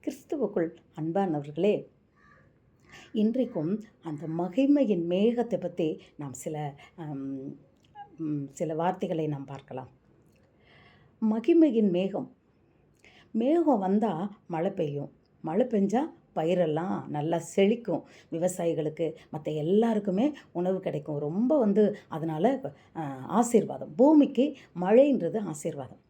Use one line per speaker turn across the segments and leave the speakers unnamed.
கிறிஸ்துவுக்குள் அன்பானவர்களே, இன்றைக்கும் அந்த மகிமையின் மேகத்தை பற்றி நாம் அம், சில வார்த்தைகளை நாம் பார்க்கலாம். மகிமையின் மேகம். மேகம் வந்தால் மழை பெய்யும். மழை பெஞ்சால் பயிரெல்லாம் நல்லா செழிக்கும். விவசாயிகளுக்கு மற்ற எல்லாருக்குமே உணவு கிடைக்கும். ரொம்ப அதனால் ஆசீர்வாதம். பூமிக்கு மழைன்றது ஆசீர்வாதம்.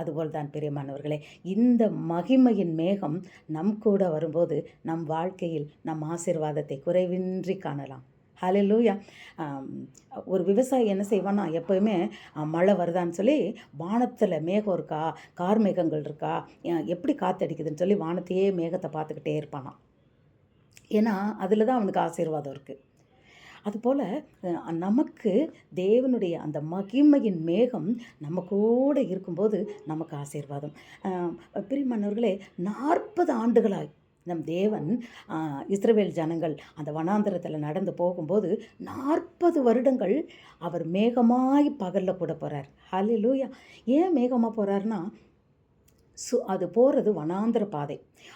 அதுபோல் தான் பிரியமானவர்களே, இந்த மகிமையின் மேகம் நம் கூட வரும்போது நம் வாழ்க்கையில் நம் ஆசீர்வாதத்தை குறைவின்றி காணலாம். ஹல்லேலூயா. ஒரு விவசாயி என்ன செய்வான்னா, எப்போயுமே மழை வருதான்னு சொல்லி வானத்தில் மேகம் இருக்கா, கார் மேகங்கள் இருக்கா, எப்படி காற்றடிக்குதுன்னு சொல்லி வானத்தையே மேகத்தை பார்த்துக்கிட்டே இருப்பானாம். ஏன்னா அதில் தான் அவனுக்கு ஆசீர்வாதம் இருக்குது. அதுபோல் நமக்கு தேவனுடைய அந்த மகிமையின் மேகம் நம்ம கூட இருக்கும்போது நமக்கு ஆசீர்வாதம். பிரியமானவர்களே, 40 ஆண்டுகளாய் நம் தேவன் இஸ்ரவேல் ஜனங்கள் அந்த வனாந்தரத்தில் நடந்து போகும்போது 40 வருடங்கள் அவர் மேகமாய் பகலில் கூட போகிறார். ஹல்லேலூயா. ஏன் மேகமாக போகிறாருன்னா, அது போகிறது வனாந்திர பாதை.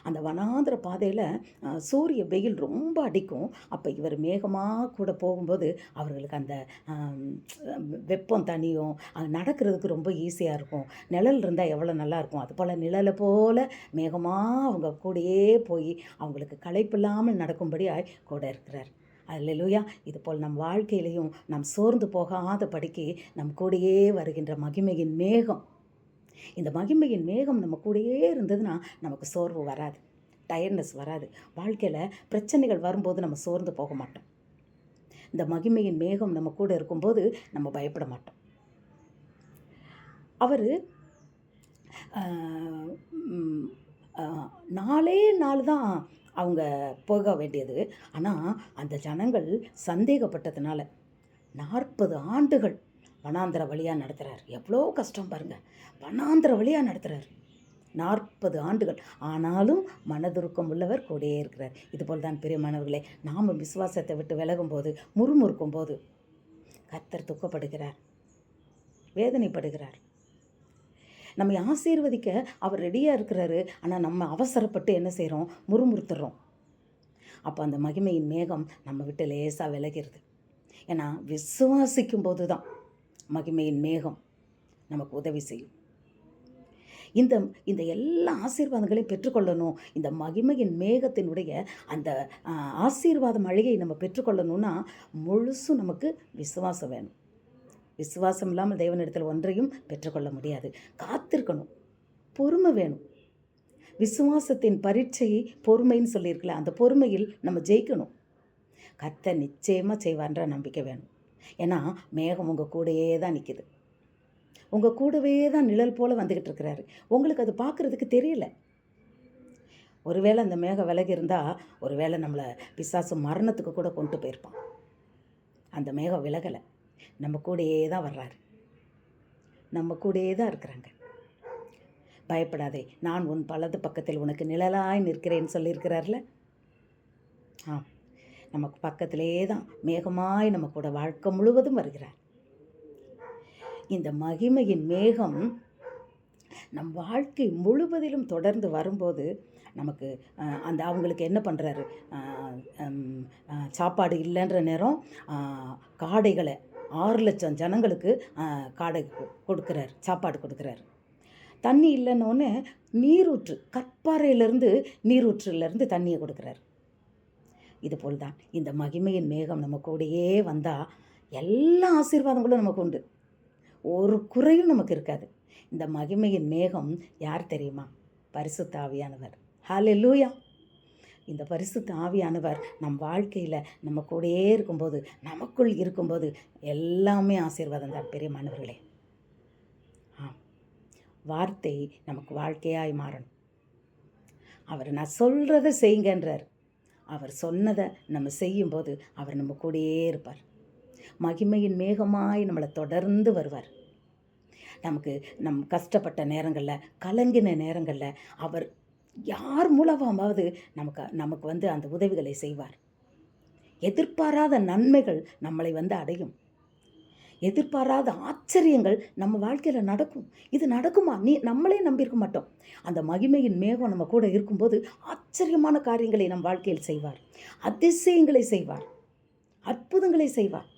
அந்த வனாந்திர பாதையில் சூரிய வெயில் ரொம்ப அடிக்கும். அப்போ இவர் மேகமாக கூட போகும்போது அவர்களுக்கு அந்த வெப்பம் தனியும், அது நடக்கிறதுக்கு ரொம்ப ஈஸியாக இருக்கும். நிழல் இருந்தால் எவ்வளோ நல்லாயிருக்கும். அதுபோல் நிழலை போல் மேகமாக அவங்க கூடயே போய் அவங்களுக்கு களைப்பில்லாமல் நடக்கும்படியாய் கூட இருக்கிறார். அல்லேலூயா. இதுபோல் நம் வாழ்க்கையிலையும் நாம் சோர்ந்து போகாத படிக்கு நம் கூடயே வருகின்ற மகிமையின் மேகம். இந்த மகிமையின் மேகம் நம்ம கூடயே இருந்ததுன்னா நமக்கு சோர்வு வராது, டயர்ட்னஸ் வராது. வாழ்க்கையில் பிரச்சனைகள் வரும்போது நம்ம சோர்ந்து போக மாட்டோம். இந்த மகிமையின் மேகம் நம்ம கூட இருக்கும்போது நம்ம பயப்பட மாட்டோம். அவர் 4 நாள் தான் அவங்க போக வேண்டியது. ஆனால் அந்த ஜனங்கள் சந்தேகப்பட்டதுனால 40 ஆண்டுகள் வனாந்திர வழியாக நடத்துகிறார். எவ்வளோ கஷ்டம் பாருங்கள். வனாந்திர வழியாக நடத்துகிறார் 40 ஆண்டுகள். ஆனாலும் மனதுருக்கம் உள்ளவர் கூடயே இருக்கிறார். இதுபோல் தான் பிரியமானவர்களே, நாம் விசுவாசத்தை விட்டு விலகும்போது, முறுமுறுக்கும் போது கர்த்தர் துக்கப்படுகிறார், வேதனைப்படுகிறார். நம்மை ஆசீர்வதிக்க அவர் ரெடியாக இருக்கிறாரு. ஆனால் நம்ம அவசரப்பட்டு என்ன செய்கிறோம்? முறுமுறுத்துறோம். அப்போ அந்த மகிமையின் மேகம் நம்ம விட்டு லேசாக விலகிறது. ஏன்னா விசுவாசிக்கும் போது தான் மகிமையின் மேகம் நமக்கு உதவி செய்யும். இந்த எல்லா ஆசீர்வாதங்களையும் பெற்றுக்கொள்ளணும். இந்த மகிமையின் மேகத்தினுடைய அந்த ஆசீர்வாத மழையை நம்ம பெற்றுக்கொள்ளணும்னா முழுசும் நமக்கு விசுவாசம் வேணும். விசுவாசம் இல்லாமல் தேவனிடத்தில் ஒன்றையும் பெற்றுக்கொள்ள முடியாது. காத்திருக்கணும், பொறுமை வேணும். விசுவாசத்தின் பரீட்சையை பொறுமைன்னு சொல்லியிருக்கல, அந்த பொறுமையில் நம்ம ஜெயிக்கணும். கர்த்தர் நிச்சயமாக செய்வார்ன்ற நம்பிக்கை வேணும். ஏன்னா மேகம் உங்கள் கூடயே தான் நிற்கிது. உங்கள் கூடவே தான் நிழல் போல் வந்துக்கிட்டு இருக்கிறாரு. உங்களுக்கு அது பார்க்குறதுக்கு தெரியல. ஒருவேளை அந்த மேகம் விலகி இருந்தால் ஒருவேளை நம்மளை பிசாசு மரணத்துக்கு கூட கொண்டு போயிருப்பான். அந்த மேகம் விலகலை, நம்ம கூடயே தான் வர்றாரு, நம்ம கூடயே தான் இருக்கிறாங்க. பயப்படாதே, நான் உன் வலது பக்கத்தில் உனக்கு நிழலாய் நிற்கிறேன்னு சொல்லியிருக்கிறார்ல. நமக்கு பக்கத்திலே தான் மேகமாய் நம்ம கூட வாழ்க்கை முழுவதும் வருகிறார். இந்த மகிமையின் மேகம் நம் வாழ்க்கை முழுவதிலும் தொடர்ந்து வரும்போது நமக்கு அவங்களுக்கு என்ன பண்ணுறாரு? சாப்பாடு இல்லைன்ற நேரம் காடைகளை 6 லட்சம் ஜனங்களுக்கு காடை கொடுக்குறார், சாப்பாடு கொடுக்குறாரு. தண்ணி இல்லைன்னொன்னே நீரூற்று, கற்பாறையிலேருந்து நீரூற்றுலேருந்து தண்ணியை கொடுக்குறாரு. இதுபோல் தான் இந்த மகிமையின் மேகம் நம்ம கூடயே வந்தால் எல்லா ஆசீர்வாதங்களும் நமக்கு உண்டு, ஒரு குறையும் நமக்கு இருக்காது. இந்த மகிமையின் மேகம் யார் தெரியுமா? பரிசுத்த ஆவியானவர். ஹல்லேலூயா. இந்த பரிசுத்த ஆவியானவர் நம் வாழ்க்கையில் நம்ம கூடயே இருக்கும்போது, நமக்குள் இருக்கும்போது எல்லாமே ஆசீர்வாதம் தான் பிரியமானவர்களே. வார்த்தை நமக்கு வாழ்க்கையாய் மாறணும். அவர் நான் சொல்கிறத செய்யுங்கன்றார். அவர் சொன்னதை நம்ம செய்யும்போது அவர் நம்ம கூடயே இருப்பார். மகிமையின் மேகமாய் நம்மளை தொடர்ந்து வருவார். நம் கஷ்டப்பட்ட நேரங்களில், கலங்கின நேரங்களில் அவர் யார் மூலமாவது நமக்கு அந்த உதவிகளை செய்வார். எதிர்பாராத நன்மைகள் நம்மளை அடையும். எதிர்பாராத ஆச்சரியங்கள் நம்ம வாழ்க்கையில் நடக்கும். இது நடக்குமா? நம்மளே நம்பியிருக்க மாட்டோம். அந்த மகிமையின் மேகம் நம்ம கூட இருக்கும்போது ஆச்சரியமான காரியங்களை நம் வாழ்க்கையில் செய்வார். அதிசயங்களை செய்வார். அற்புதங்களை செய்வார்.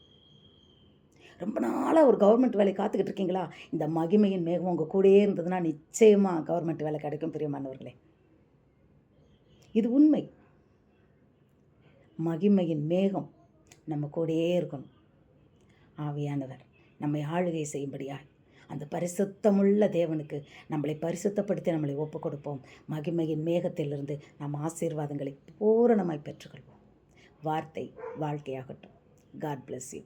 ரொம்ப நாளாக ஒரு கவர்மெண்ட் வேலை காத்துக்கிட்டு இருக்கீங்களா? இந்த மகிமையின் மேகம் உங்கள் கூடயே இருந்ததுன்னா நிச்சயமாக கவர்மெண்ட் வேலை கிடைக்கும் பிரியமானவர்களே. இது உண்மை. மகிமையின் மேகம் நம்ம கூடயே இருக்கணும். ஆவியானவர் நம்மை ஆளுகை செய்யும்படியாய் அந்த பரிசுத்தமுள்ள தேவனுக்கு நம்மளை பரிசுத்தப்படுத்தி நம்மளை ஒப்பு கொடுப்போம். மகிமையின் மேகத்திலிருந்து நாம் ஆசீர்வாதங்களை பூரணமாய் பெற்றுக்கொள்வோம். வார்த்தை வாழ்க்கையாகட்டும். God bless you.